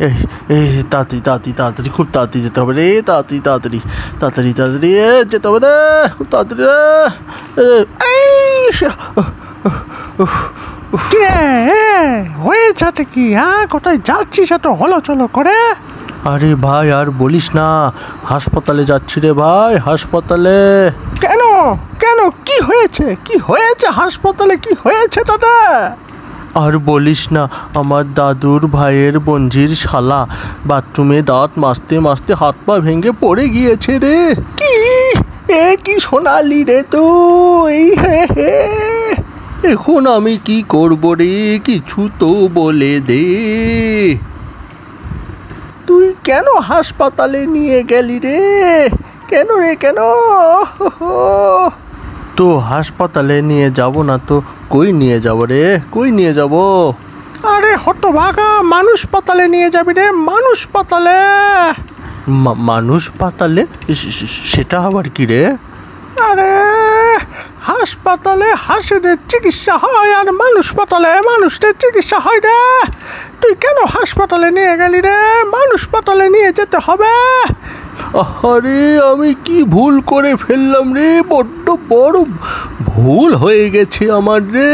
এই এই তাড়াতাড়ি তাড়াতাড়ি তাড়াতাড়ি খুব তাড়াতাড়ি যেতে হবে রে, তাড়াতাড়ি তাড়াতাড়ি তাড়াতাড়ি তাড়াতাড়ি যেতে হবে রে, খুব তাড়াতাড়ি রে। হয়েছেটা কি? হ্যাঁ, কোথায় যাচ্ছিস এত হলো চলো করে? আরে ভাই আর বলিস না, হাসপাতালে যাচ্ছি রে ভাই, হাসপাতালে। কেন কেন কি হয়েছে? কি হয়েছে হাসপাতালে? কি হয়েছে দাদা? আর বলিস না, আমার দাদুর ভাইয়ের বঞ্জির শালা বাথরুমে দাঁত মাজতে মাজতে হাত পা ভেঙে পড়ে গিয়েছে রে। কি কি শোনালি রে তুই? হে হে, এখন আমি কি করব রে, কিছু তো বলে দে। তুই কেন হাসপাতালে নিয়ে গেলি রে? কেন রে কেন? তো হাসপাতালে নিয়ে যাব না তো কই নিয়ে যাব রে, কই নিয়ে যাব? আরে হতভাগা, মানুষ পাতালে নিয়ে যাবি রে, মানুষ পাতালে। মানুষ পাতালে? সেটা আবার কি রে? আরে হাসপাতালে হাঁসেদের চিকিৎসা হয় আর মানুষ পাতালে মানুষদের চিকিৎসা হয় রে। তুই কেন হাসপাতালে নিয়ে গেলি রে? মানুষ পাতালে নিয়ে যেতে হবে। আরে আমি কি ভুল করে ফেললাম রে, বড্ড বড় ভুল হয়ে গেছে আমার রে।